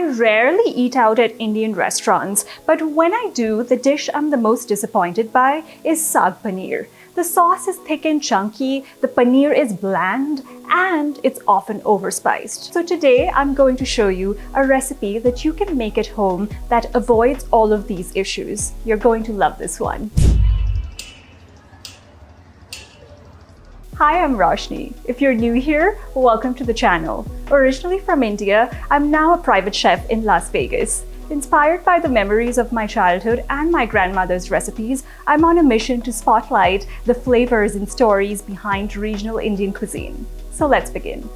I rarely eat out at Indian restaurants, but when I do, the dish I'm the most disappointed by is Saag Paneer. The sauce is thick and chunky, the paneer is bland, and it's often overspiced. So today I'm going to show you a recipe that you can make at home that avoids all of these issues. You're going to love this one. Hi, I'm Roshni. If you're new here, welcome to the channel. Originally from India, I'm now a private chef in Las Vegas. Inspired by the memories of my childhood and my grandmother's recipes, I'm on a mission to spotlight the flavors and stories behind regional Indian cuisine. So let's begin.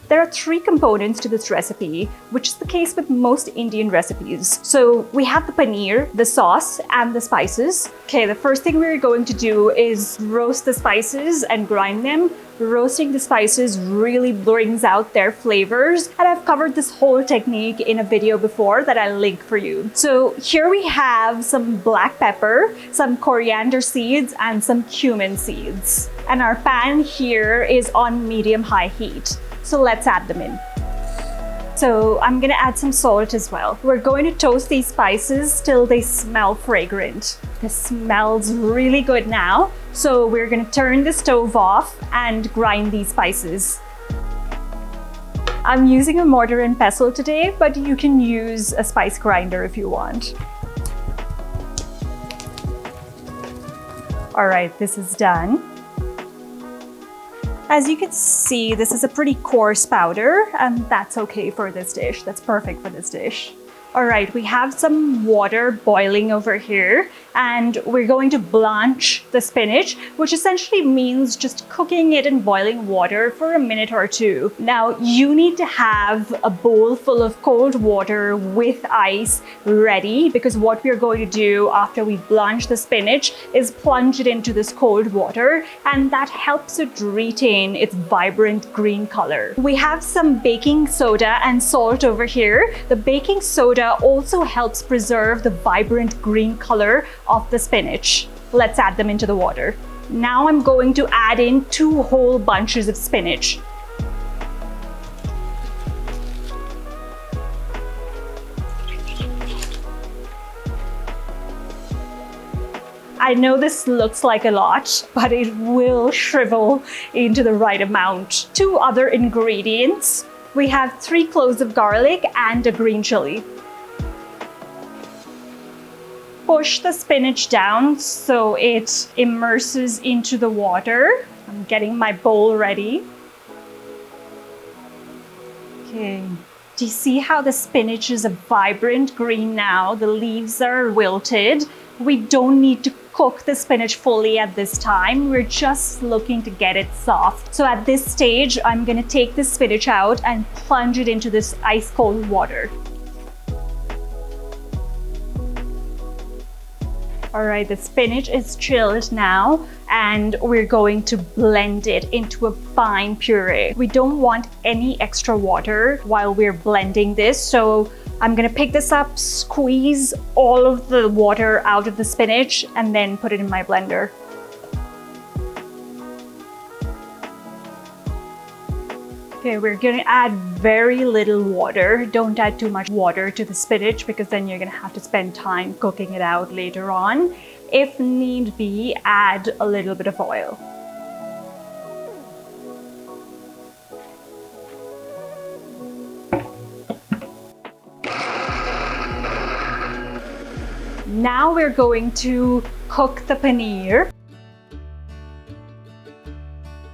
There are three components to this recipe, which is the case with most Indian recipes. So we have the paneer, the sauce, and the spices. Okay, the first thing we're going to do is roast the spices and grind them. Roasting the spices really brings out their flavors, and I've covered this whole technique in a video before that I'll link for you. So here we have some black pepper, some coriander seeds, and some cumin seeds. And our pan here is on medium-high heat. So let's add them in. So I'm gonna add some salt as well. We're going to toast these spices till they smell fragrant. This smells really good now. So we're gonna turn the stove off and grind these spices. I'm using a mortar and pestle today, but you can use a spice grinder if you want. All right, this is done. As you can see, this is a pretty coarse powder, and that's okay for this dish. That's perfect for this dish. All right, we have some water boiling over here, and we're going to blanch the spinach, which essentially means just cooking it in boiling water for a minute or two. Now, you need to have a bowl full of cold water with ice ready, because what we're going to do after we blanch the spinach is plunge it into this cold water, and that helps it retain its vibrant green color. We have some baking soda and salt over here. The baking soda also helps preserve the vibrant green color of the spinach. Let's add them into the water. Now I'm going to add in 2 whole bunches of spinach. I know this looks like a lot, but it will shrivel into the right amount. 2 other ingredients. We have 3 cloves of garlic and a green chili. Push the spinach down so it immerses into the water. I'm getting my bowl ready. Okay. Do you see how the spinach is a vibrant green now? The leaves are wilted. We don't need to cook the spinach fully at this time. We're just looking to get it soft. So at this stage, I'm gonna take the spinach out and plunge it into this ice cold water. All right, the spinach is chilled now, and we're going to blend it into a fine puree. We don't want any extra water while we're blending this, so I'm gonna pick this up, squeeze all of the water out of the spinach, and then put it in my blender. Okay, we're gonna add very little water. Don't add too much water to the spinach because then you're gonna have to spend time cooking it out later on. If need be, add a little bit of oil. Now we're going to cook the paneer.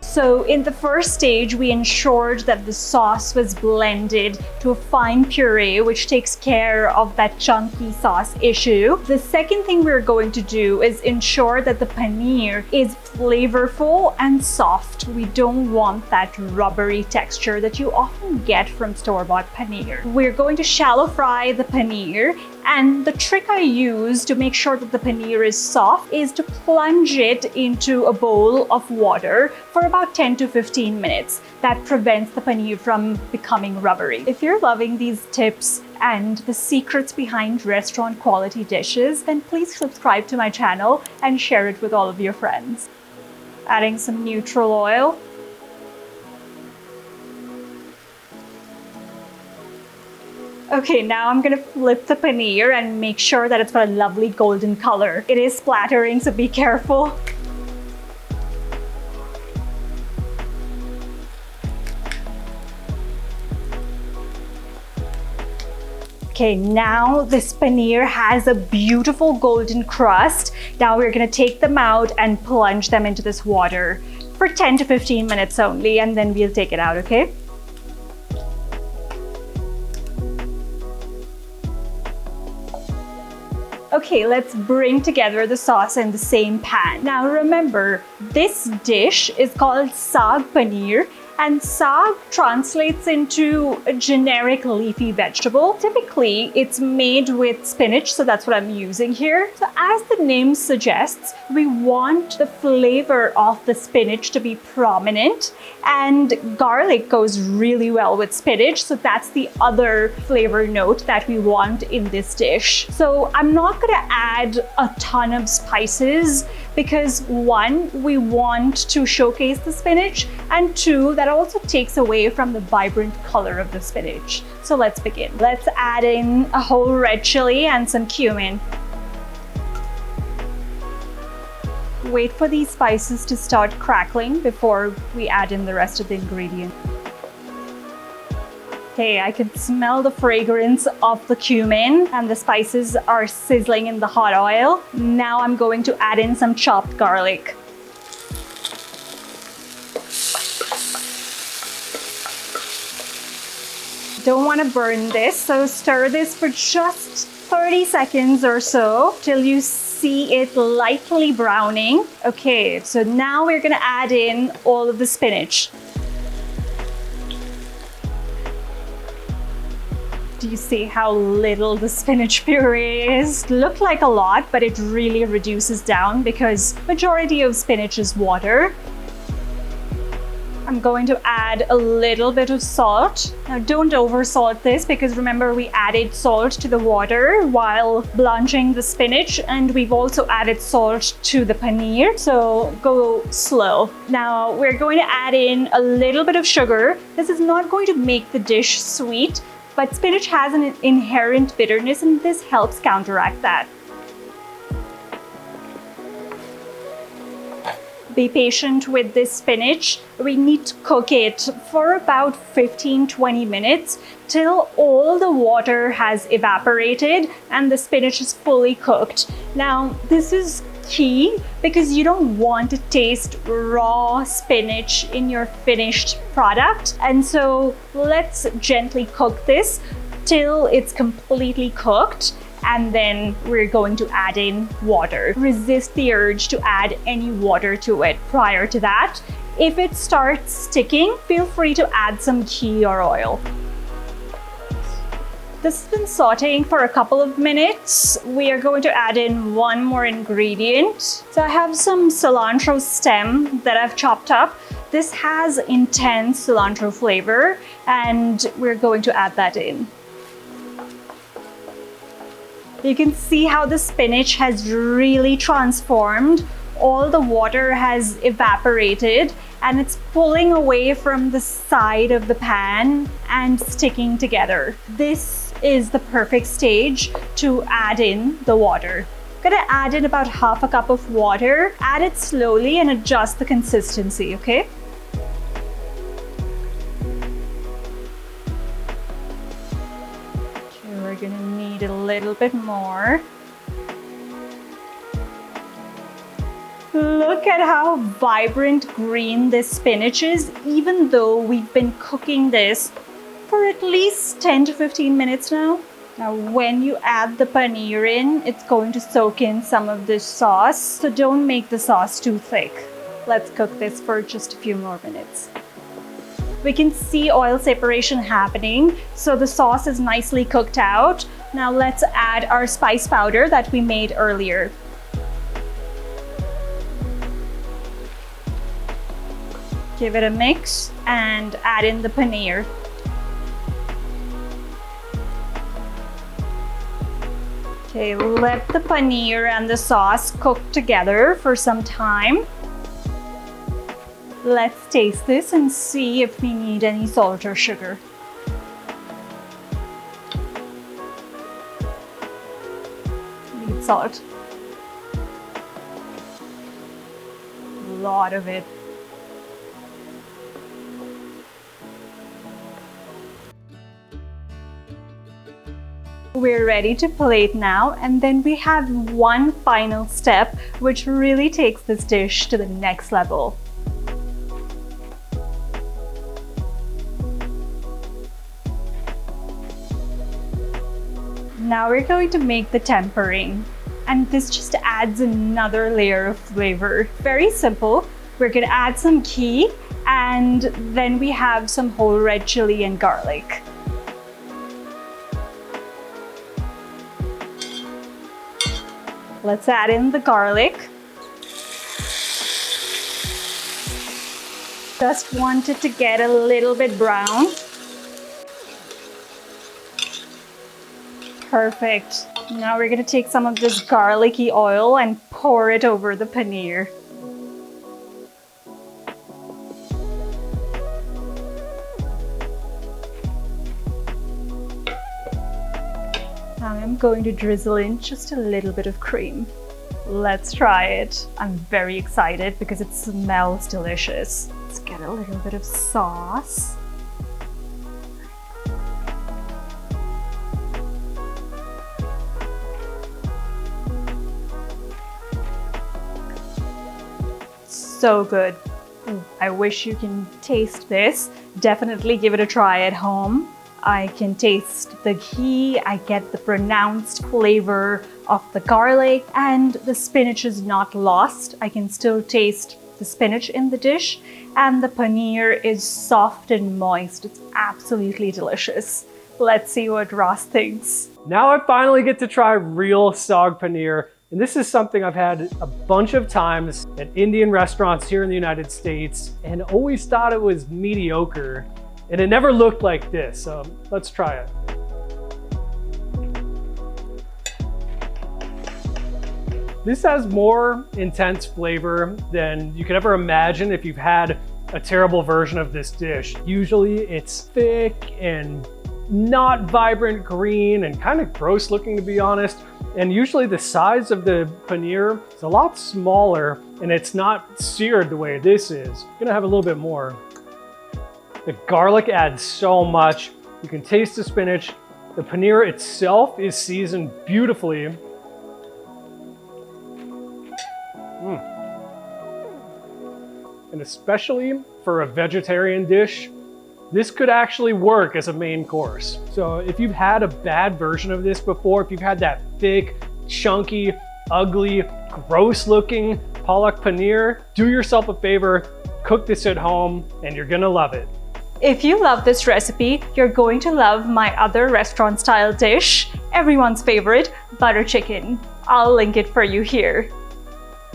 So in the first stage, we ensured that the sauce was blended to a fine puree, which takes care of that chunky sauce issue. The second thing we're going to do is ensure that the paneer is flavorful and soft. We don't want that rubbery texture that you often get from store-bought paneer. We're going to shallow fry the paneer, and the trick I use to make sure that the paneer is soft is to plunge it into a bowl of water for about 10 to 15 minutes. That prevents the paneer from becoming rubbery. If you're loving these tips and the secrets behind restaurant quality dishes, then please subscribe to my channel and share it with all of your friends. Adding some neutral oil. Okay, now I'm gonna flip the paneer and make sure that it's got a lovely golden color. It is splattering, so be careful. Okay, now this paneer has a beautiful golden crust. Now we're gonna take them out and plunge them into this water for 10 to 15 minutes only, and then we'll take it out, okay? Okay, let's bring together the sauce in the same pan. Now remember, this dish is called Saag Paneer, and saag translates into a generic leafy vegetable. Typically, it's made with spinach, so that's what I'm using here. So as the name suggests, we want the flavor of the spinach to be prominent, and garlic goes really well with spinach, so that's the other flavor note that we want in this dish. So I'm not gonna add a ton of spices because one, we want to showcase the spinach, and two, that also takes away from the vibrant color of the spinach. So let's begin. Let's add in a whole red chili and some cumin. Wait for these spices to start crackling before we add in the rest of the ingredients. Okay, I can smell the fragrance of the cumin and the spices are sizzling in the hot oil. Now I'm going to add in some chopped garlic. Don't want to burn this, so stir this for just 30 seconds or so till you see it lightly browning. Okay, so now we're gonna add in all of the spinach. Do you see how little the spinach puree is? Look like a lot, but it really reduces down because majority of spinach is water. I'm going to add a little bit of salt. Now don't over salt this because remember we added salt to the water while blanching the spinach, and we've also added salt to the paneer, so go slow. Now we're going to add in a little bit of sugar. This is not going to make the dish sweet, but spinach has an inherent bitterness and this helps counteract that. Be patient with this spinach. We need to cook it for about 15-20 minutes till all the water has evaporated and the spinach is fully cooked. Now, this is key because you don't want to taste raw spinach in your finished product. And so let's gently cook this till it's completely cooked. And then we're going to add in water. Resist the urge to add any water to it prior to that. If it starts sticking, feel free to add some ghee or oil. This has been sauteing for a couple of minutes. We are going to add in one more ingredient. So I have some cilantro stem that I've chopped up. This has intense cilantro flavor, and we're going to add that in. You can see how the spinach has really transformed. All the water has evaporated and it's pulling away from the side of the pan and sticking together. This is the perfect stage to add in the water. I'm gonna add in about half a cup of water. Add it slowly and adjust the consistency, okay? We're gonna need a little bit more. Look at how vibrant green this spinach is, even though we've been cooking this for at least 10 to 15 minutes now. Now, when you add the paneer in, it's going to soak in some of this sauce, so don't make the sauce too thick. Let's cook this for just a few more minutes. We can see oil separation happening, so the sauce is nicely cooked out. Now let's add our spice powder that we made earlier. Give it a mix and add in the paneer. Okay, let the paneer and the sauce cook together for some time. Let's taste this and see if we need any salt or sugar. need salt. A lot of it. We're ready to plate now, and then we have one final step which really takes this dish to the next level. Now we're going to make the tempering, and this just adds another layer of flavor. Very simple. We're going to add some ghee, and then we have some whole red chili and garlic. Let's add in the garlic. Just want it to get a little bit brown. Perfect. Now we're going to take some of this garlicky oil and pour it over the paneer. Now I'm going to drizzle in just a little bit of cream. Let's try it. I'm very excited because it smells delicious. Let's get a little bit of sauce. So good. I wish you can taste this. Definitely give it a try at home. I can taste the ghee, I get the pronounced flavor of the garlic, and the spinach is not lost. I can still taste the spinach in the dish, and the paneer is soft and moist. It's absolutely delicious. Let's see what Ross thinks. Now I finally get to try real Saag Paneer. And this is something I've had a bunch of times at Indian restaurants here in the United States and always thought it was mediocre. And it never looked like this, so let's try it. This has more intense flavor than you could ever imagine if you've had a terrible version of this dish. Usually it's thick and not vibrant green and kind of gross looking, to be honest. And usually the size of the paneer is a lot smaller and it's not seared the way this is. I'm gonna have a little bit more. The garlic adds so much. You can taste the spinach. The paneer itself is seasoned beautifully. And especially for a vegetarian dish, this could actually work as a main course. So if you've had a bad version of this before, if you've had that thick, chunky, ugly, gross looking Palak Paneer, do yourself a favor, cook this at home and you're gonna love it. If you love this recipe, you're going to love my other restaurant style dish, everyone's favorite, butter chicken. I'll link it for you here.